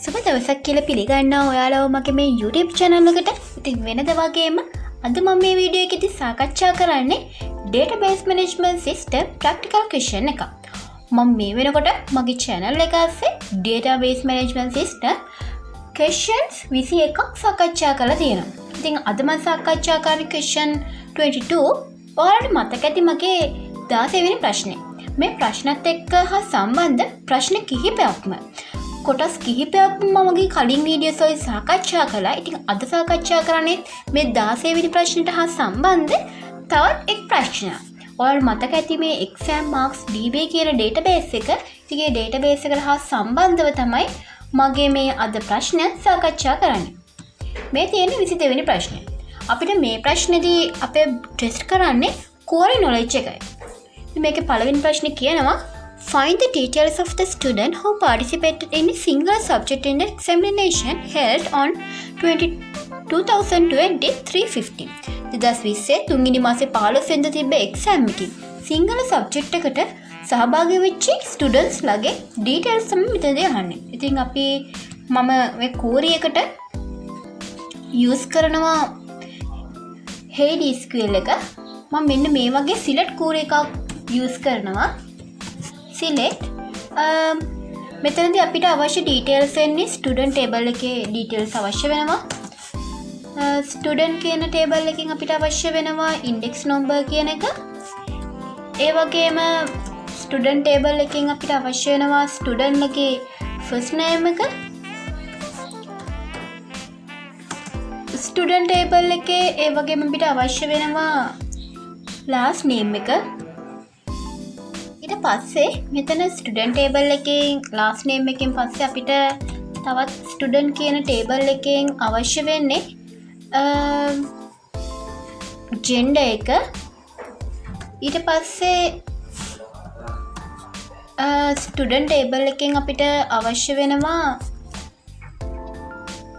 සුබ දවසක් කියලා පිළිගන්නවා ඔයාලව මගේ මේ YouTube channel එකට. ඉතින් වෙනද වගේම අද මම මේ වීඩියෝ එකේදී සාකච්ඡා කරන්නේ database management system practical question එක. මම මේ වෙනකොට මගේ channel එක ඇස්සේ database management system questions 21ක් සාකච්ඡා කරලා තියෙනවා. ඉතින් අද මම සාකච්ඡා කරන question 22 ඔයාලට මතක ඇති මගේ 16 වෙනි ප්‍රශ්නේ. මේ ප්‍රශ්නත් එක්ක හා සම්බන්ධ ප්‍රශ්න කිහිපයක්ම කොටස් කිහිපයක් මමගේ කලින් වීඩියෝස් වල සාකච්ඡා කළා. ඉතින් අද සාකච්ඡා කරන්නේ මේ 16 වෙනි ප්‍රශ්නට හා සම්බන්ධ තවත් එක් ප්‍රශ්නයක්. ඔයාලට මතක ඇති මේ exam marks db කියන database එක. ඉතින් මේ database එකට හා සම්බන්ධව තමයි මගේ මේ අද ප්‍රශ්න සාකච්ඡා කරන්නේ. මේ තියෙන 22 වෙනි ප්‍රශ්නය. අපිට මේ ප්‍රශ්නේදී අපේ ටෙස්ට් කරන්නේ core knowledge එකයි. ඉතින් මේකේ පළවෙනි ප්‍රශ්නේ කියනවා find the details of the student who participated in a single subject in the examination held on 2020-315. 2020 තුන්වෙනි මාසේ 15 වෙනිදා තිබ්බ එක්සෑම් එකකින් සිංගල සබ්ජෙක්ට් එකට සහභාගී වෙච්ච ස්ටුඩන්ට්ස් ලගේ ඩීටේල්ස් තමයි මෙතනදී අහන්නේ. ඉතින් අපි මම මේ query එකට use කරනවා Hades SQL එක. මම මෙන්න මේ වගේ select query එකක් use කරනවා. select මෙතනදී අපිට අවශ්‍ය details එන්නේ student table එකේ details අවශ්‍ය වෙනවා. student කියන table එකකින් අපිට අවශ්‍ය වෙනවා index number කියන එක. ඒ වගේම student table එකකින් අපිට අවශ්‍ය වෙනවා student එකේ first name එක. student table එකේ ඒ වගේම අපිට අවශ්‍ය වෙනවා last name එක. ඊට පස්සේ මෙතන student table එකෙන් last name එකෙන් පස්සේ අපිට තවත් student කියන table එකෙන් අවශ්‍ය වෙන්නේ gender එක. ඊට පස්සේ student table එකෙන් අපිට අවශ්‍ය වෙනවා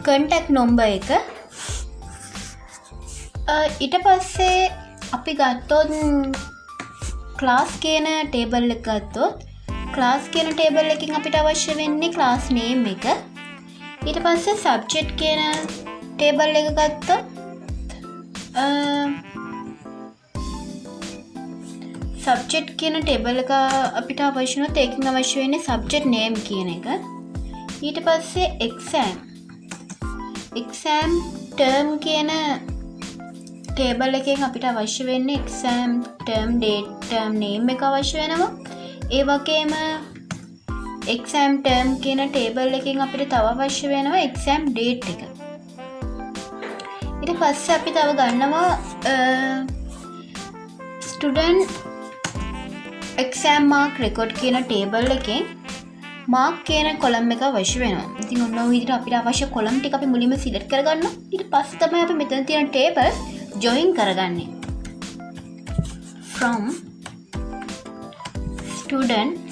contact number එක. ඊට පස්සේ අපි ගත්තොත් class කියන table එක ගත්තොත් class කියන table එකකින් අපිට අවශ්‍ය වෙන්නේ class name එක. ඊට පස්සේ subject කියන table එක ගත්තොත් subject කියන table එක අපිට අවශ්‍ය වෙනවා. ඒකෙන් අවශ්‍ය වෙන්නේ subject name කියන එක. ඊට පස්සේ exam term කියන table එකෙන් අපිට අවශ්‍ය වෙන්නේ exam term date term name එක අවශ්‍ය වෙනවා. ඒ වගේම exam term කියන table එකෙන් අපිට තව අවශ්‍ය වෙනවා exam date එක. ඊට පස්සේ අපි තව ගන්නවා student exam mark record කියන table එකෙන් mark කියන column එක අවශ්‍ය වෙනවා. ඉතින් ඔන්න ඔය විදිහට අපිට අවශ්‍ය column ටික අපි මුලින්ම select කරගන්නවා. ඊට පස්සේ තමයි අපි මෙතන තියෙන tables join කරගන්නේ. from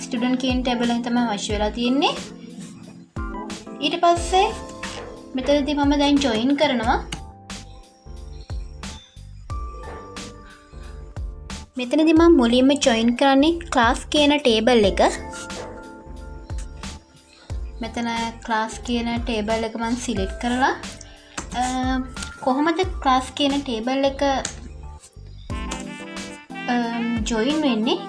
student කියන table එකෙන් තමයි අවශ්‍ය වෙලා තියෙන්නේ. ඊට පස්සේ මෙතනදී මම දැන් join කරනවා. මෙතනදී මම මුලින්ම join කරන්නේ class කියන table එක. මෙතන class කියන table එක මම select කරලා කොහොමද class කියන table එක join වෙන්නේ?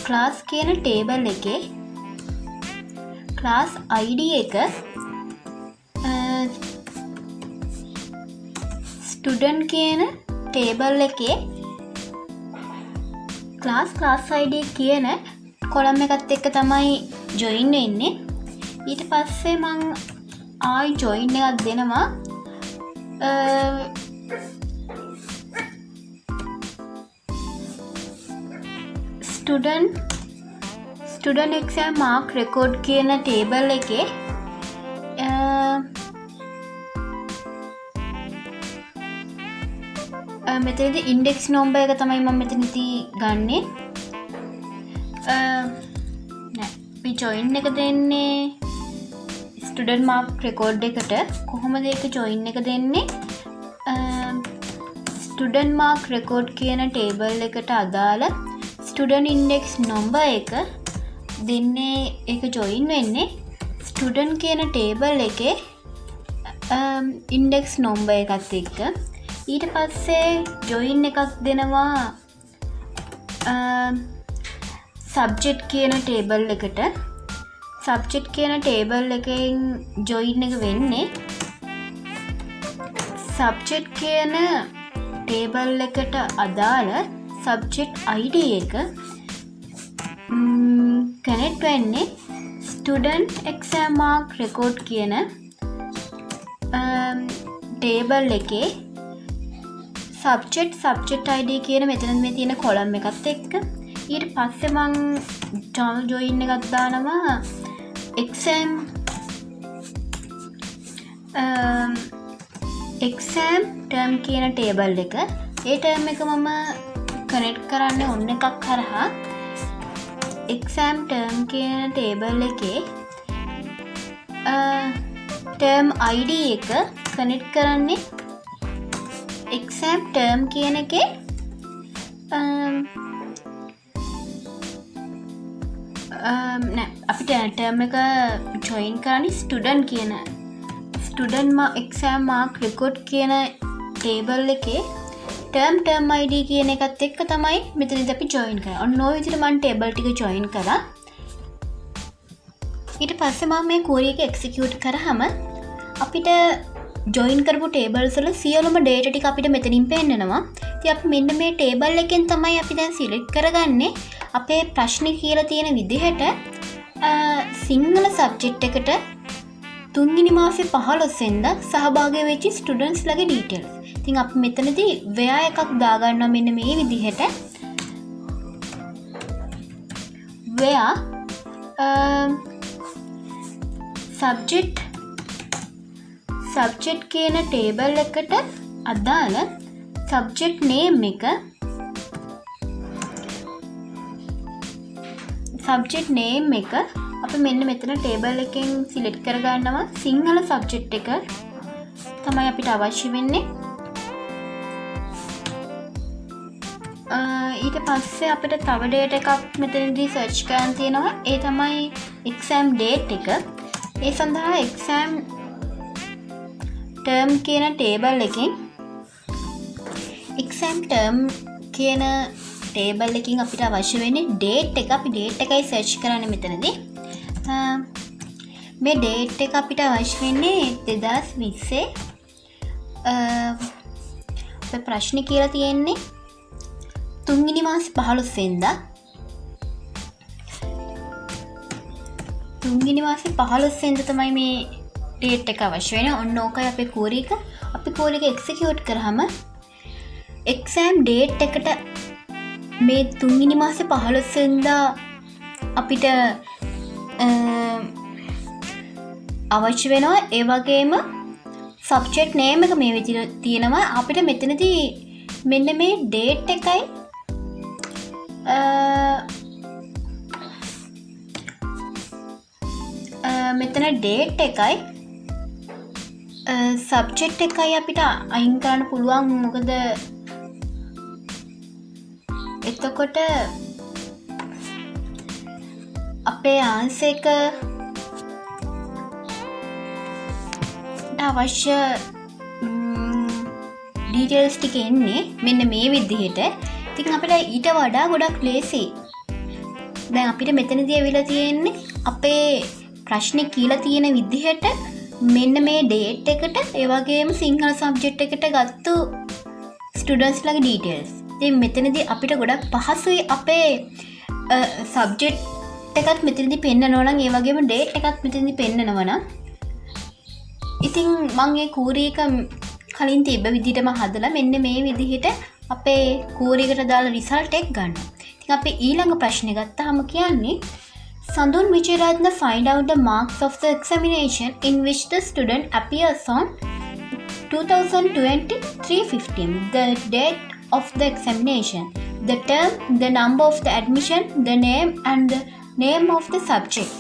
class කියන table එකේ class id එක student කියන table එකේ class id කියන column එකත් එක්ක තමයි join වෙන්නේ. ඊට පස්සේ මම ආයි join එකක් දෙනවා student exam mark record කියන table එකේ මෙතනදී index number එක තමයි මම මෙතනදී ගන්නෙ. අපි join එක දෙන්නේ student mark record එකට. කොහොමද ඒක join එක දෙන්නේ? student mark record කියන table එකට අදාළ student index number එක දෙන්නේ ඒක join වෙන්නේ ස්ටුඩන්ට් කියන ටේබල් එකේ ඉන්ඩෙක්ස් නම්බර් එකත් එක්ක ඊට පස්සේ ජොයින් එකක් දෙනවා සබ්ජෙක්ට් කියන ටේබල් එකට. සබ්ජෙක්ට් කියන ටේබල් එකෙන් ජොයින් එක වෙන්නේ සබ්ජෙක්ට් කියන ටේබල් එකට අදාළ සබ්ජෙක්ට් ID එක කනෙක්ට් වෙන්නේ ස්ටුඩන්ට් එක්සෑම් මාක් රෙකෝඩ් කියන ටේබල් එකේ සබ්ජෙක්ට් ID කියන මෙතන මේ තියෙන කොලම් එකත් එක්ක. ඊට පස්සේ මං channel join එකක් දානවා exam term කියන ටේබල් එක. ඒ term එක මම කනෙක්ට් කරන්නේ ඔන්න එකක් කරහා exam term කියන ටේබල් එකේ term ID එක කනෙක්ට් කරන්නේ exam term කියන එකේ අපිට term එක join කරන්නේ student exam mark record කියන ටේබල් එකේ term ID කියන එකත් එක්ක තමයි මෙතනදී අපි join කරන්නේ. ඔන්න ඔය විදිහට මම ටේබල් ටික join කරා. ඊට පස්සේ මම මේ query එක execute කරාම අපිට join කරපු tables වල සියලුම data ටික අපිට මෙතනින් පෙන්නනවා. ඉතින් අපි මෙන්න මේ table එකෙන් තමයි අපි දැන් select කරගන්නේ අපේ ප්‍රශ්නේ කියලා තියෙන විදිහට සිංහල subject එකට 3 වෙනි මාසේ 15 වෙනිදා සහභාගී වෙච්ච students ලගේ details. ඉතින් අපි මෙතනදී where එකක් දාගන්නවා මෙන්න මේ විදිහට. where subject කියන ටේබල් එකට අදාළ subject name එක අපි මෙන්න මෙතන ටේබල් එකෙන් select කරගන්නවා. සිංහල subject එක තමයි අපිට අවශ්‍ය වෙන්නේ. ඊට පස්සේ අපිට තව data එකක් මෙතනදී search කරන්න තියෙනවා. ඒ තමයි exam date එක. ඒ සඳහා exam term කියන ටේබල් එකෙන් exam term කියන ටේබල් එකකින් අපිට අවශ්‍ය වෙන්නේ date එක. අපි date එකයි search කරන්නේ මෙතනදී. මේ date එක අපිට අවශ්‍ය වෙන්නේ 2020 අපේ ප්‍රශ්නේ කියලා තියෙන්නේ 3 වෙනි මාසේ 15 වෙනිදා. 3 වෙනි මාසේ 15 වෙනිදා තමයි මේ date එක අවශ්‍ය වෙන්නේ. ඔන්න ඕකයි අපේ query එක. අපි query එක execute කරාම exam date එකට මේ 3 වෙනි මාසේ 15 වෙනිදා අපිට අවශ්‍ය වෙනවා. ඒ වගේම subject name එක මේ විදිහට තියෙනවා. අපිට මෙතනදී මෙන්න මේ date එකයි මෙතන date එකයි subject එකයි අපිට අයින් කරන්න පුළුවන්. මොකද එතකොට අපේ answer එක අවශ්‍ය details ටික එන්නේ මෙන්න මේ විදිහට. ඉතින් අපිට ඊට වඩා ගොඩක් ලේසි. දැන් අපිට මෙතනදී ඇවිල්ලා තියෙන්නේ අපේ ප්‍රශ්නේ කියලා තියෙන විදිහට මෙන්න මේ date එකට ඒ වගේම සිංහල subject එකට ගත්තු students ලගේ details. ඉතින් මෙතනදී අපිට ගොඩක් පහසුයි අපේ subject එකත් මෙතනදී පෙන්නනවා නම් ඒ වගේම date එකත් මෙතනදී පෙන්නනවා නම්. ඉතින් මම ඒ query එක කලින් තිබ්බ විදිහටම හදලා මෙන්න මේ විදිහට අපේ query එකට දාලා result එක ගන්නවා. ඉතින් අපි ඊළඟ ප්‍රශ්නේ ගත්තාම කියන්නේ Sandun Vijayaratna find out the marks of the examination in which the student appears on 2020-315. The date of the examination, the term, the number of the admission, the name and the name of the subject.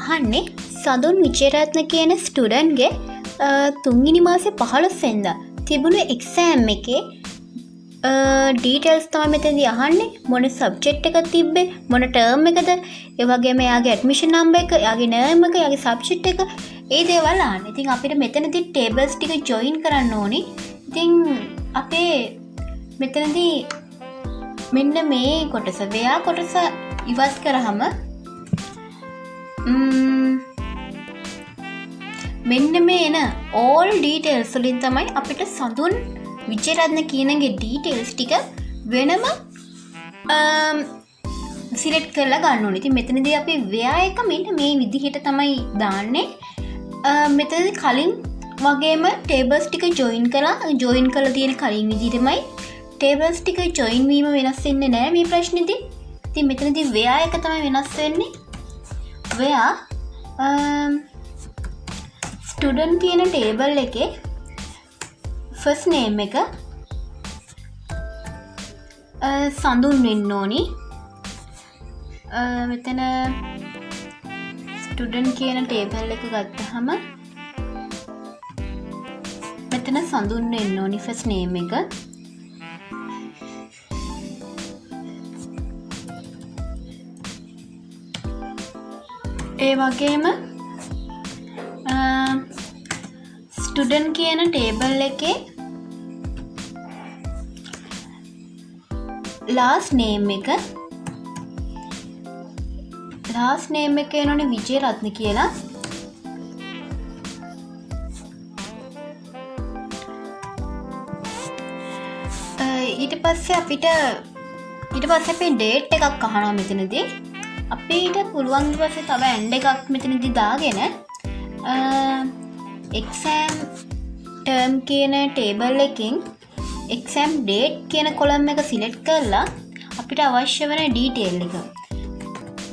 අහන්නේ සඳුන් විජේරත්න කියන ස්ටුඩන්ට්ගේ 3 වෙනි මාසේ 15 වෙනිදා තිබුණු exam එකේ details තමයි මෙතනදී අහන්නේ. මොන සබ්ජෙක්ට් එකක් තිබ්බේ, මොන ටර්ම් එකද, ඒ වගේම එයාගේ ඇඩ්මිෂන් නම්බර් එක, එයාගේ නේම් එක, එයාගේ සබ්ජෙක්ට් එක, ඒ දේවල් අහන්න. ඉතින් අපිට මෙතනදී ටේබල්ස් ටික ජොයින් කරන්න ඕනි. ඉතින් අපේ මෙතනදී මෙන්න මේ කොටස, වෙයා කොටස ඉවත් කරාම මෙන්න මේ එන all details වලින් තමයි අපිට සඳුන් විජේරත්න කියනගේ ඩීටේල්ස් ටික වෙනම සිලෙක්ට් කරලා ගන්න ඕනේ. ඉතින් මෙතනදී අපි වෙයා එක මෙන්න මේ විදිහට තමයි දාන්නේ. මෙතනදී කලින් වගේම ටේබල්ස් ටික ජොයින් කරලා තියෙන කලින් විදිහටමයි ටේබල්ස් ටික ජොයින් වීම වෙනස් වෙන්නේ නැහැ මේ ප්‍රශ්නේදී. ඉතින් මෙතනදී වෙයා එක තමයි වෙනස් වෙන්නේ. වෙයා ස්ටුඩන්ට් කියන ටේබල් එකේ ෆස්ට් නේම් එක සඳුන් වෙන්න ඕනි. මෙතන ස්ටුඩන්ට් කියන ටේබල් එක ගත්තහම මෙතන සඳුන් වෙන්න ඕනි ෆස්ට් නේම් එක. ඒ වගේම ස්ටුඩන්ට් කියන ටේබල් එකේ ලාස්ට් නේම් එක එනෝනේ විජේරත්න කියලා. ඊට පස්සේ අපි ඩේට් එකක් අහනවා මෙතනදී. අපිට පුළුවන් ඊට පස්සේ තව ඇන්ඩ් එකක් මෙතනදී දාගෙන එක්සෑම් ටර්ම් කියන ටේබල් එකෙන් එක්සෑම් ඩේට් කියන කොලම් එක සිලෙක්ට් කරලා අපිට අවශ්‍ය වෙන ඩීටේල් එක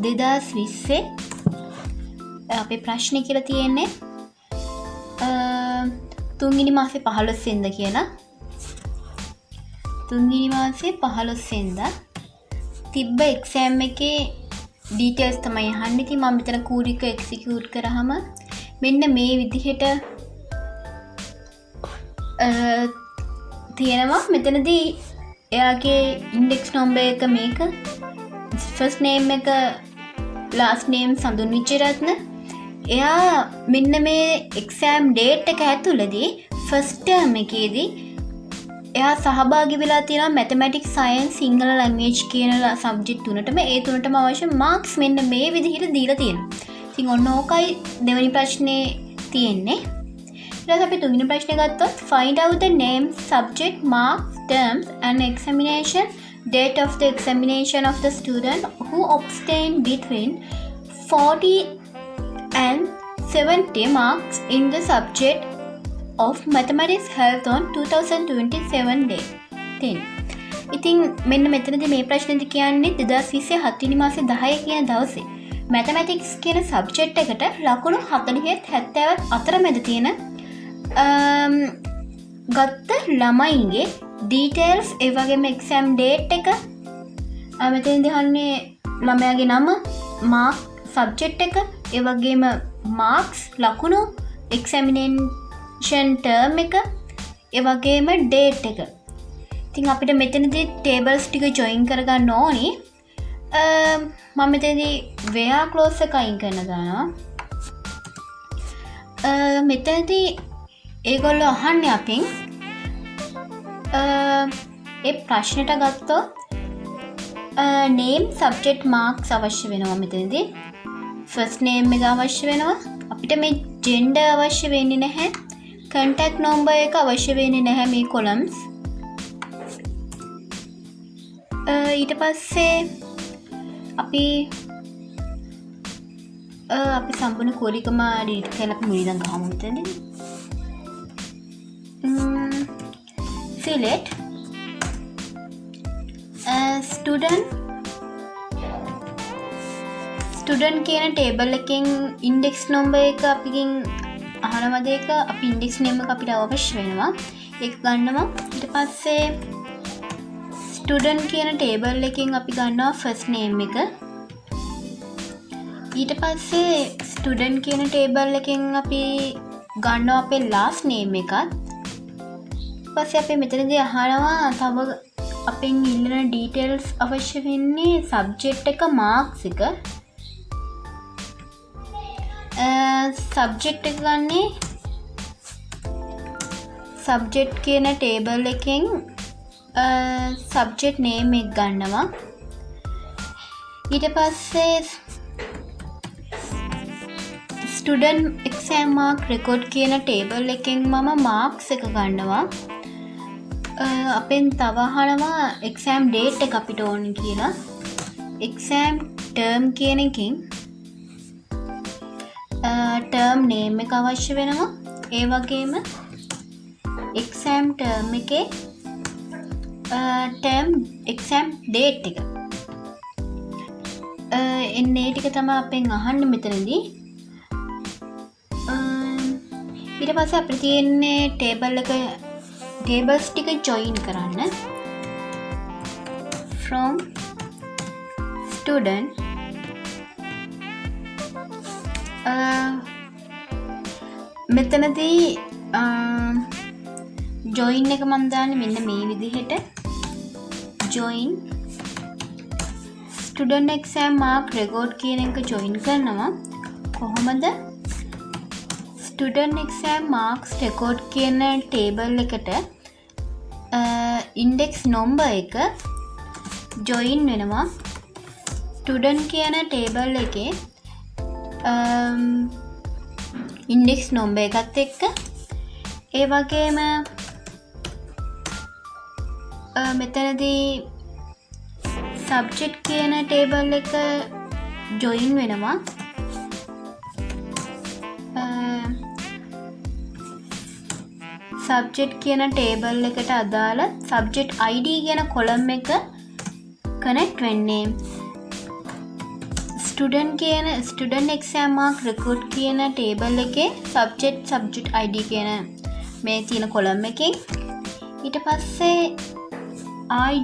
2020 අපේ ප්‍රශ්නේ කියලා තියෙන්නේ 3 වෙනි මාසේ 15 වෙනිදා කියලා. 3 වෙනි මාසේ 15 වෙනිදා තිබ්බ එක්සෑම් එකේ ඩීටේල්ස් තමයි අහන්නේ. ඉතින් මම මෙතන කූඩ් එක එක්සිකියුට් කරාම මෙන්න මේ විදිහට තියෙනවා. මෙතනදී එයාගේ ඉන්ඩෙක්ස් නම්බර් එක මේක, ෆස්ට් නේම් එක, ලාස්ට් නේම් සඳුන් විජේරත්න. එයා මෙන්න මේ එක්සෑම් ඩේට් එක ඇතුළතදී ෆස්ට් ටර්ම් එකේදී එයා සහභාගී වෙලා තියෙනවා මැතමැටික්ස්, සයන්ස්, සිංහල ලැන්ග්වේජ් කියන සබ්ජෙක්ට් තුනටම. ඒ තුනටම අවශ්‍ය මාක්ස් මෙන්න මේ විදිහට දීලා තියෙනවා. ඉතින් ඔන්න ඕකයි දෙවෙනි ප්‍රශ්නේ තියෙන්නේ. ඊට අපි තුන්වෙනි ප්‍රශ්නේ ගත්තොත් find out the name, subject, marks, terms and examination date of the examination of the student who obtained between 40 and 70 marks in the subject of mathematics held on 2027 day 10. ඉතින් මෙන්න මෙතනදී මේ ප්‍රශ්නේදී කියන්නේ 2020 7 වෙනි මාසේ 10 කියන දවසේ mathematics කියන subject එකට ලකුණු 40 70 අතර මැද තියෙන ගත්ත ළමයින්ගේ ඩීටේල්ස්, ඒ වගේම එක්සෑම් ඩේට් එක, මෙතනදී අහන්නේ ළමයාගේ නම, මාක්, සබ්ජෙක්ට් එක, ඒ වගේම මාක්ස්, ලකුණු, එක්සැමිනේෂන් ටර්ම් එක, ඒ වගේම ඩේට් එක. ඉතින් අපිට මෙතනදී ටේබල්ස් ටික ජොයින් කරගන්න ඕනි. මම මෙතනදී වෙයා ක්ලෝස් එක අයින් කරන දානවා. මෙතනදී ඒගොල්ලෝ අහන්නේ අපෙන් ඒ ප්‍රශ්නට ගත්තොත් නේම්, සබ්ජෙක්ට්, මාක්ස් අවශ්‍ය වෙනවා. මෙතනදී ෆස්ට් නේම් එක අවශ්‍ය වෙනවා. අපිට මේ ජෙන්ඩර් අවශ්‍ය වෙන්නේ නැහැ. කන්ටැක්ට් නම්බර් එක අවශ්‍ය වෙන්නේ නැහැ මේ කොලම්ස්. ඊට පස්සේ අපි සම්පූර්ණ කෝඩිකම ඩිලීට් කරලා මුලින්ම ගහමු මෙතනදී. select ස්ටුඩන්ට් කියන ටේබල් එකෙන් ඉන්ඩෙක්ස් නම්බර් එක අපිකින් අහනවද එක, අපි ඉන්ඩෙක්ස් නේම් එක අපිට අවශ්‍ය වෙනවා. ඒක ගන්නවා. ඊට පස්සේ ස්ටුඩන්ට් කියන ටේබල් එකෙන් අපි ගන්නවා ෆස්ට් නේම් එක. ඊට පස්සේ ස්ටුඩන්ට් කියන ටේබල් එකෙන් අපි ගන්නවා අපේ ලාස්ට් නේම් එකත්. ඊට පස්සේ අපි මෙතනදී අහනවා තව අපෙන් ඉල්ලන ඩීටේල්ස් අවශ්‍ය වෙන්නේ සබ්ජෙක්ට් එක මාක්ස් එක සබ්ජෙක්ට් එක ගන්නේ සබ්ජෙක්ට් කියන ටේබල් එකෙන් සබ්ජෙක්ට් නේම් එක ගන්නවා ඊට පස්සේ ස්ටුඩන්ට් එක්සෑම් මාක් රෙකෝඩ් කියන ටේබල් එකෙන් මම මාක්ස් එක ගන්නවා අපෙන් තව අහනවා එක්සෑම් ඩේට් එක අපිට ඕන කියලා එක්සෑම් ටර්ම් කියන එකෙන් ටර්ම් නේම් එක අවශ්‍ය වෙනවා ඒ වගේම එක්සෑම් ටර්ම් එකේ ටර්ම් එක්සෑම් ඩේට් එක එන්නේ ටික තමයි අපෙන් අහන්න මෙතනදී ඊට පස්සේ අපිට තියෙන්නේ ටේබල්ස් ටික ජොයින් කරන්න from student මෙතනදී ජොයින් එක මම දාන්නේ මෙන්න මේ විදිහට join student exam mark record කියන එක join කරනවා කොහොමද student exam marks record කියන table එකට index number එක join වෙනවා student කියන table එකේ index number එකත් එක්ක ඒ වගේම මෙතනදී subject කියන table එක join වෙනවා subject කියන table එකට අදාළ subject ID කියන column එක connect වෙන්නේ student exam mark record කියන table එකේ subject ID කියන මේ තියෙන column එකෙන් ඊට පස්සේ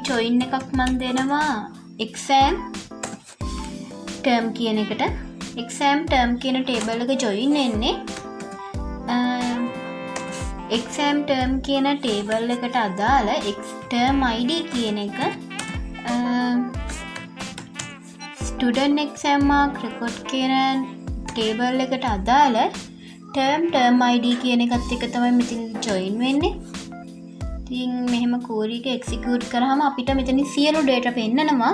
join එකක් මන් දෙනවා exam term කියන එකට exam term කියන table එක join වෙන්නේ exam term කියන table එකට අදාළ term ID කියන එක student exam mark record කියන table එකට අදාළ term ID කියන එකත් එක තමයි මෙතන join වෙන්නේ. ඉතින් මෙහෙම query එක execute කරාම අපිට මෙතන සියලු data පෙන්නනවා.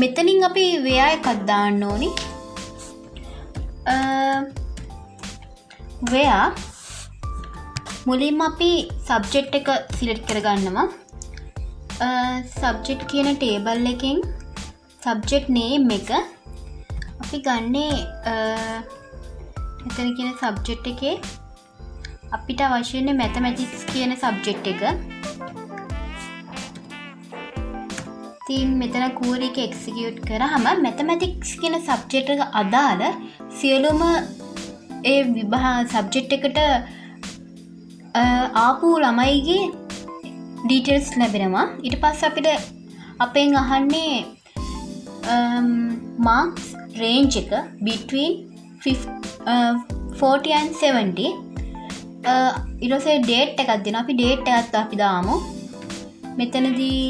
මෙතනින් අපි where එකක් දාන්න ඕනි. where මුලින්ම අපි subject එක select කරගන්නවා. subject කියන table එකෙන් subject name එක අපි ගන්නේ මෙතන කියන subject එකේ අපිට අවශ්‍ය වෙන්නේ mathematics කියන subject එක. ඉතින් මෙතන query එක execute කරාම mathematics කියන subject එක අදාළ සියලුම ඒ subject එකට ආපු ළමයිගේ details ලැබෙනවා. ඊට පස්සේ අපිට අපෙන් අහන්නේ marks range එක between 40 and 70 ඊට පස්සේ date එකක් දෙනවා. අපි date එකත් අපි දාමු. මෙතනදී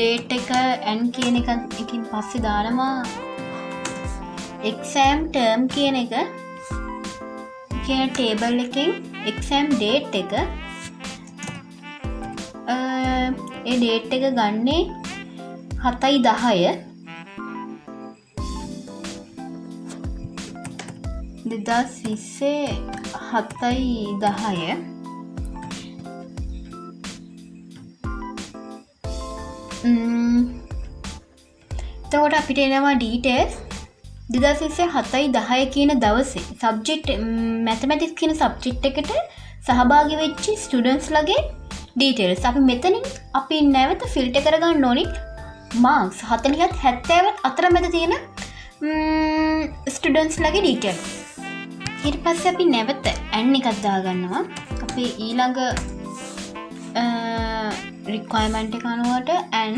date එක n කියන එකකින් පස්සේ දානවා exam term කියන එක කියන table එකෙන් exam date එක ඒ date එක ගන්නේ 7/10 2020 7/10 එතකොට අපිට එනවා details 2020 7/10 කියන දවසේ subject mathematics කියන subject එකට සහභාගී වෙච්ච students ලගේ details. අපි මෙතනින් අපි නැවත filter කරගන්න ඕනි marks 40ත් 70ත් අතර මැද තියෙන students ලගේ details. ඊට පස්සේ අපි නැවත n එකක් දාගන්නවා. අපි ඊළඟ requirement එක අනුවට n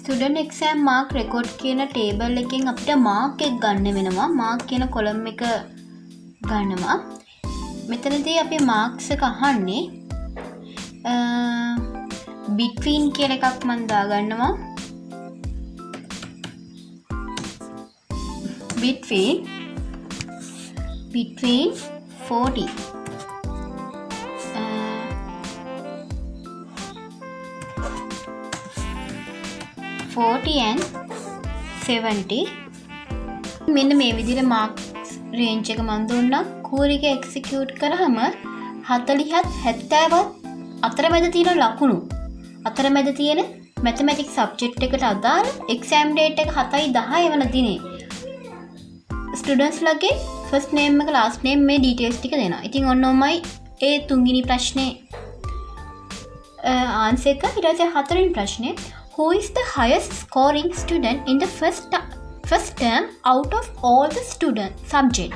student exam mark record කියන table එකෙන් අපිට mark එක ගන්න වෙනවා. mark කියන column එක ගන්නවා. මෙතනදී අපි මාක්ස් එක අහන්නේ between කියන එකක් මම දාගන්නවා. between 40 and 70. මෙන්න මේ විදිහට මාක්ස් රේන්ජ් එක මම දුන්නා. කූරි එක එක්සිකියුට් කරාම 40ත් 70ත් අතරමැද තියෙන ලකුණු අතරමැද තියෙන මැතමැටික්ස් සබ්ජෙක්ට් එකට අදාළ එක්සෑම් ඩේට් එක 7/10 වෙන දිනේ ස්ටුඩන්ට්ස් ලගේ ෆස්ට් නේම් එක ලාස්ට් නේම් මේ ඩීටේල්ස් ටික දෙනවා. ඉතින් ඔන්න ඔමයි ඒ තුන්වෙනි ප්‍රශ්නේ ආන්සර් එක. ඊට පස්සේ හතරවෙනි ප්‍රශ්නේ who is the highest scoring student in the first term out of all the student subject.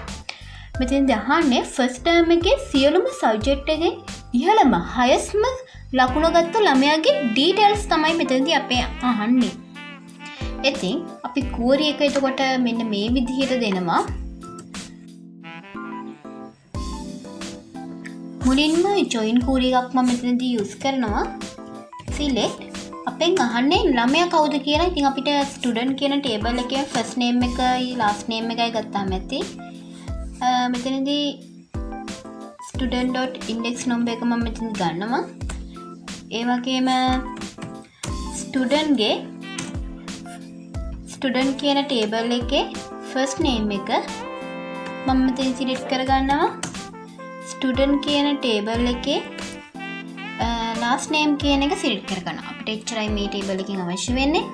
මෙතෙන් දහන්නේ ෆස්ට් ටර්ම් එකේ සියලුම සබ්ජෙක්ට් එකෙන් ඉහළම highestම ලකුණ ගත්ත ළමයාගේ ඩීටේල්ස් තමයි මෙතනදී අපේ අහන්නේ. ඉතින් අපි කෝරි එක එතකොට මෙන්න මේ විදිහට දෙනවා. මුලින්ම ජොයින් කෝරි එකක් මම මෙතනදී යූස් කරනවා. select අපෙන් අහන්නේ ළමයා කවුද කියලා. ඉතින් අපිට ස්ටුඩන්ට් කියන ටේබල් එකේ ෆස්ට් නේම් එකයි ලාස්ට් නේම් එකයි ගත්තාම ඇති. මෙතනදී student.index number එක මම මෙතන ගන්නවා. ඒ වගේම ස්ටුඩන්ට් කියන ටේබල් එකේ ෆස්ට් නේම් එක මම මෙතන සිලෙක්ට් කරගන්නවා. ස්ටුඩන්ට් කියන ටේබල් එකේ ලාස්ට් නේම් කියන එක සිලෙක්ට් කරගන්නවා. අපිට එච්චරයි මේ ටේබල් එකකින් අවශ්‍ය වෙන්නේ.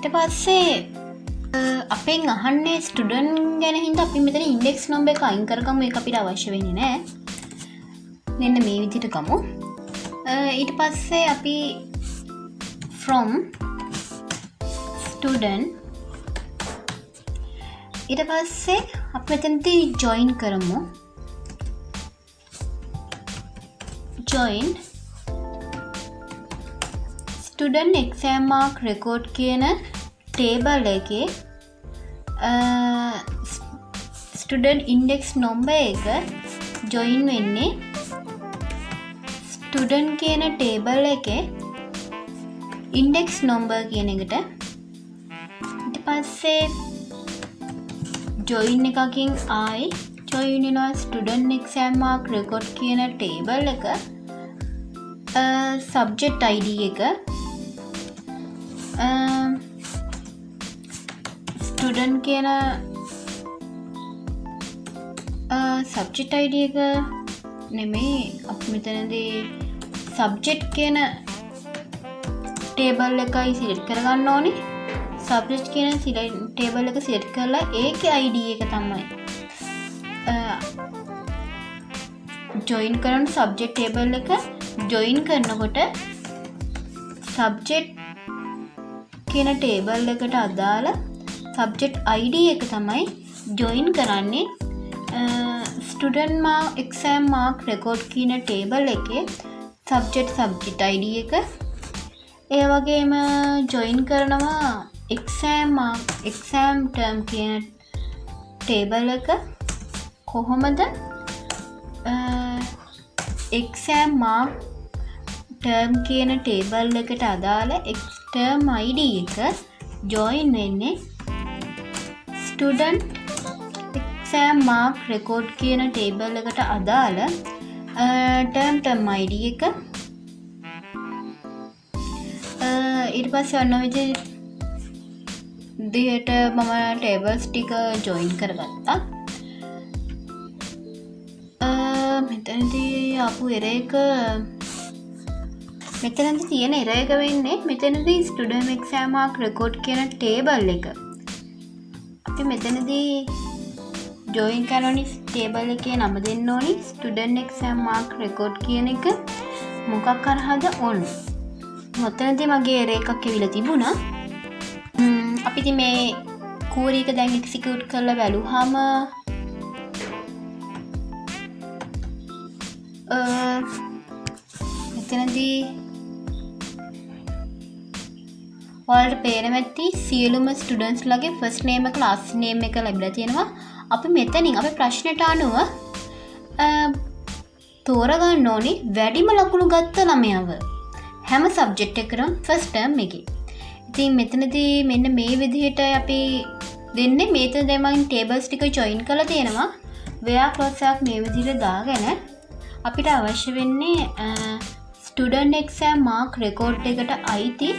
ඊට පස්සේ අපෙන් අහන්නේ ස්ටුඩන්ට් ගැන හින්දා අපි මෙතන ඉන්ඩෙක්ස් නම්බර් එක අයින් කරගමු. ඒක අපිට අවශ්‍ය වෙන්නේ නැහැ. මෙන්න මේ විදිහට ගමු. ඊට පස්සේ අපි from student ඊට පස්සේ අපි මෙතනදී join කරමු. join student exam mark record කියන ටේබල් එකේ ස්ටුඩන්ට් ඉන්ඩෙක්ස් නම්බර් එක ජොයින් වෙන්නේ ස්ටුඩන්ට් කියන ටේබල් එකේ ඉන්ඩෙක්ස් නම්බර් කියන එකට. ඊට පස්සේ ජොයින් එකකින් ආයි ජොයින් වෙනවා ස්ටුඩන්ට් එක්සෑම් මාක් රෙකෝඩ් කියන ටේබල් එක සබ්ජෙක්ට් ID එක ස්ටුඩන්ට් කියන සබ්ජෙක්ට් ID එක නෙමෙයි අපි මෙතනදී සබ්ජෙක්ට් කියන ටේබල් එකයි සිලෙක්ට් කරගන්න ඕනේ. සබ්ජෙක්ට් කියන ටේබල් එක සිලෙක්ට් කරලා ඒකේ ID එක තමයි ජොයින් කරන සබ්ජෙක්ට් ටේබල් එක ජොයින් කරනකොට සබ්ජෙක්ට් කියන ටේබල් එකට අදාළ සබ්ජෙක්ට් ID එක තමයි ජොයින් කරන්නේ ස්ටුඩන්ට් එක්සෑම් මාක් රෙකෝඩ් කියන ටේබල් එකේ සබ්ජෙක්ට් ID එක. ඒ වගේම ජොයින් කරනවා එක්සෑම් ටර්ම් කියන ටේබල් එක කොහොමද එක්සෑම් මාක් ටර්ම් කියන ටේබල් එකට අදාළ ටර්ම් ID එක ජොයින් වෙන්නේ ස්ටුඩන්ට් එක්සෑම් මාක් රෙකෝඩ් කියන ටේබල් එකට අදාළ ටර්ම් ID එක. ඊට පස්සේ අන්න විදිහට මම ටේබල්ස් ටික ජොයින් කරගත්තා. මෙතනදී ආපු එරර් එක මෙතනදී තියෙන එරර් එක වෙන්නේ මෙතනදී ස්ටුඩන්ට් එක්සෑම් මාක් රෙකෝඩ් කියන ටේබල් එක අපි මෙතනදී ජොයින් කරනෝනි ටේබල් එකේ නම දෙන්න ඕනි ස්ටුඩන්ට් එක්සෑම් මාක් රෙකෝඩ් කියන එක මොකක් කරහද on. මෙතනදී මගේ එරර් එකක් ඇවිල්ලා තිබුණා. අපි ඉතින් මේ කෝරි එක දැන් එක්සිකියුට් කරලා බලුවාම මෙතනදී ඔයාලට පේනවා ඇති සියලුම ස්ටුඩන්ට්ස් ලගේ ෆස්ට් නේම් එක ලාස්ට් නේම් එක ලැබිලා තියෙනවා. අපි මෙතනින් අපේ ප්‍රශ්නෙට අනුව තෝරගන්න ඕනි වැඩිම ලකුණු ගත්ත ළමයව හැම සබ්ජෙක්ට් එකකටම ෆස්ට් ටර්ම් එකේ. ඉතින් මෙතනදී මෙන්න මේ විදිහට අපි දෙන්නේ මේතන දැන් මම ටේබල්ස් ටික ජොයින් කරලා තියෙනවා. where clause එකක් මේ විදිහට දාගෙන අපිට අවශ්‍ය වෙන්නේ ස්ටුඩන්ට් එක්සෑම් මාක් රෙකෝඩ් එකට අයිති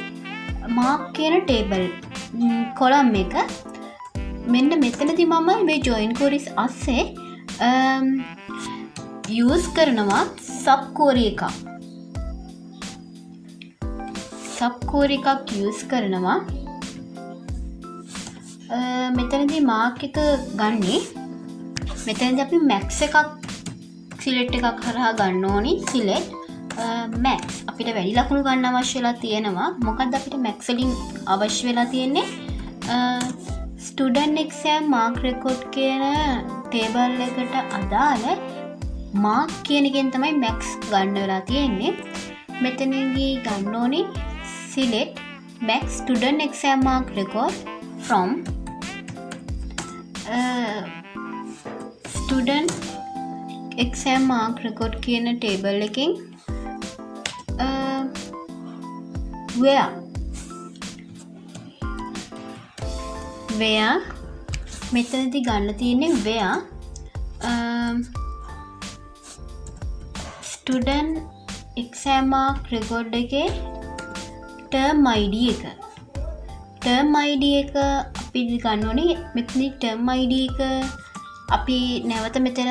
මාක් කියන ටේබල් කොලම් එක මෙන්න මෙතනදී මම මේ ජොයින් queries අස්සේ යූස් කරනවා සබ් query එකක්. සබ් query එකක් යූස් කරනවා. මෙතනදී මාක් එක ගන්නේ මෙතනදී අපි max එකක් සිලෙක්ට් එකක් හරහා ගන්න ඕනි. සිලෙක්ට් max අපිට වැඩි ලකුණු ගන්න අවශ්‍ය වෙලා තියෙනවා. මොකද්ද අපිට max වලින් අවශ්‍ය වෙලා තියෙන්නේ? ස්ටුඩන්ට් එක්සෑම් මාක් රෙකෝඩ් කියන ටේබල් එකට අදාළ මාක් කියන එකෙන් තමයි max ගන්න වෙලා තියෙන්නේ. මෙතනදී ගන්න ඕනි select max student exam mark record from student exam mark record කියන ටේබල් එකෙන් where මෙතනදී ගන්න තියෙන්නේ where student exam mark record එකේ term ID එක අපි ගන්න ඕනේ. මෙතනදී term ID එක අපි නැවත මෙතන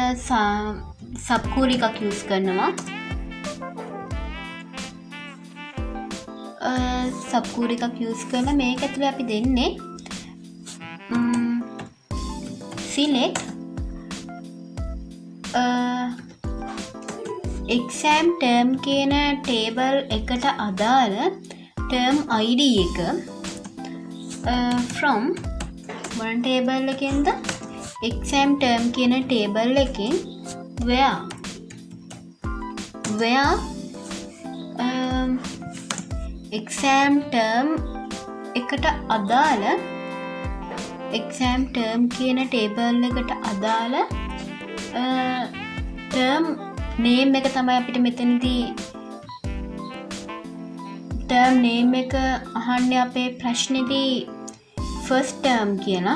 sub query එකක් use කරනවා. sub query එකක් use කරලා මේක ඇතුලේ අපි දෙන්නේ select exam term කියන table එකට අදාළ term ID එක from one table එකෙන්ද exam term කියන table එකෙන් where exam term එකට අදාළ exam term කියන table එකට අදාළ term name එක තමයි අපිට මෙතනදී term name එක අහන්නේ අපේ ප්‍රශ්නේදී first term කියලා.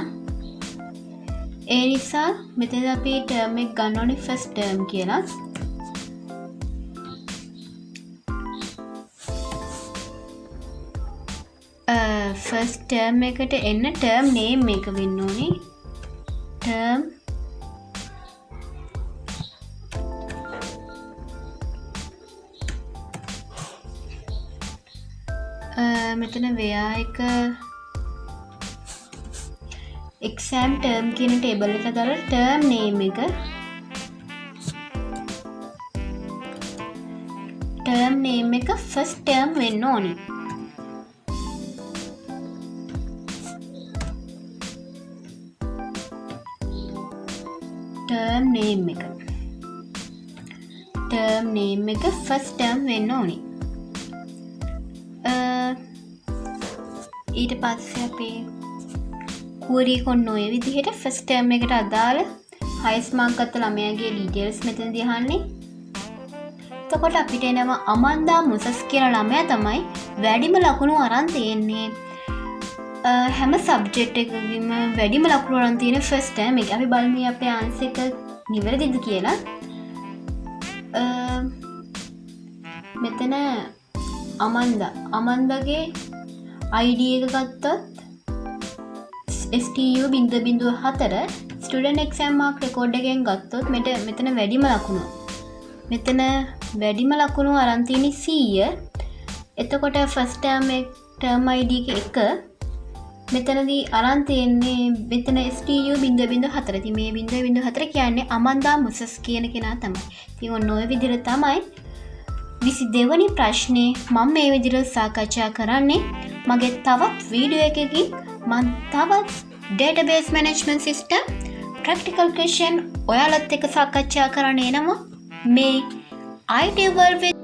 ඒ නිසා මෙතන අපි term එක ගන්න ඕනේ first term කියලා. first term එකට එන්න term name එක වෙන්න ඕනේ. term මෙතන where එක exam term කියන table එක දාලා term name එක first term වෙන්න ඕනේ. term name එක first term වෙන්න ඕනේ. ඊට පස්සේ අපි query කොන්න ඔය විදිහට first term එකට අදාළ highest mark ගත්ත ළමයාගේ details මෙතනදී අහන්නේ. එතකොට අපිට එනවා අමන්දා මුසස් කියන ළමයා තමයි වැඩිම ලකුණු අරන් තියෙන්නේ. හැම සබ්ජෙක්ට් එකකදීම වැඩිම ලකුණු අරන් තියෙන first term එක. අපි බලමු අපේ answer එක නිවැරදිද කියලා. මෙතන අමන්දාගේ ID එක ගත්තොත් STU.04 student exam mark record එකෙන් ගත්තොත් මෙතන වැඩිම ලකුණු අරන් තියෙන්නේ 100. එතකොට first term ID එක මෙතනදී අරන් තියෙන්නේ මෙතන STU.04. ඉතින් මේ 0.04 කියන්නේ අමන්දා මුසස් කියන කෙනා තමයි. ඉතින් ඔන්න ඔය විදිහට තමයි 22 වෙනි ප්‍රශ්නේ මම මේ විදිහට සාකච්ඡා කරන්නේ. මගේ තවත් වීඩියෝ එකකින් මම තවත් database management system practical question ඔයාලත් එක්ක සාකච්ඡා කරන්න එනවා මේ IT world with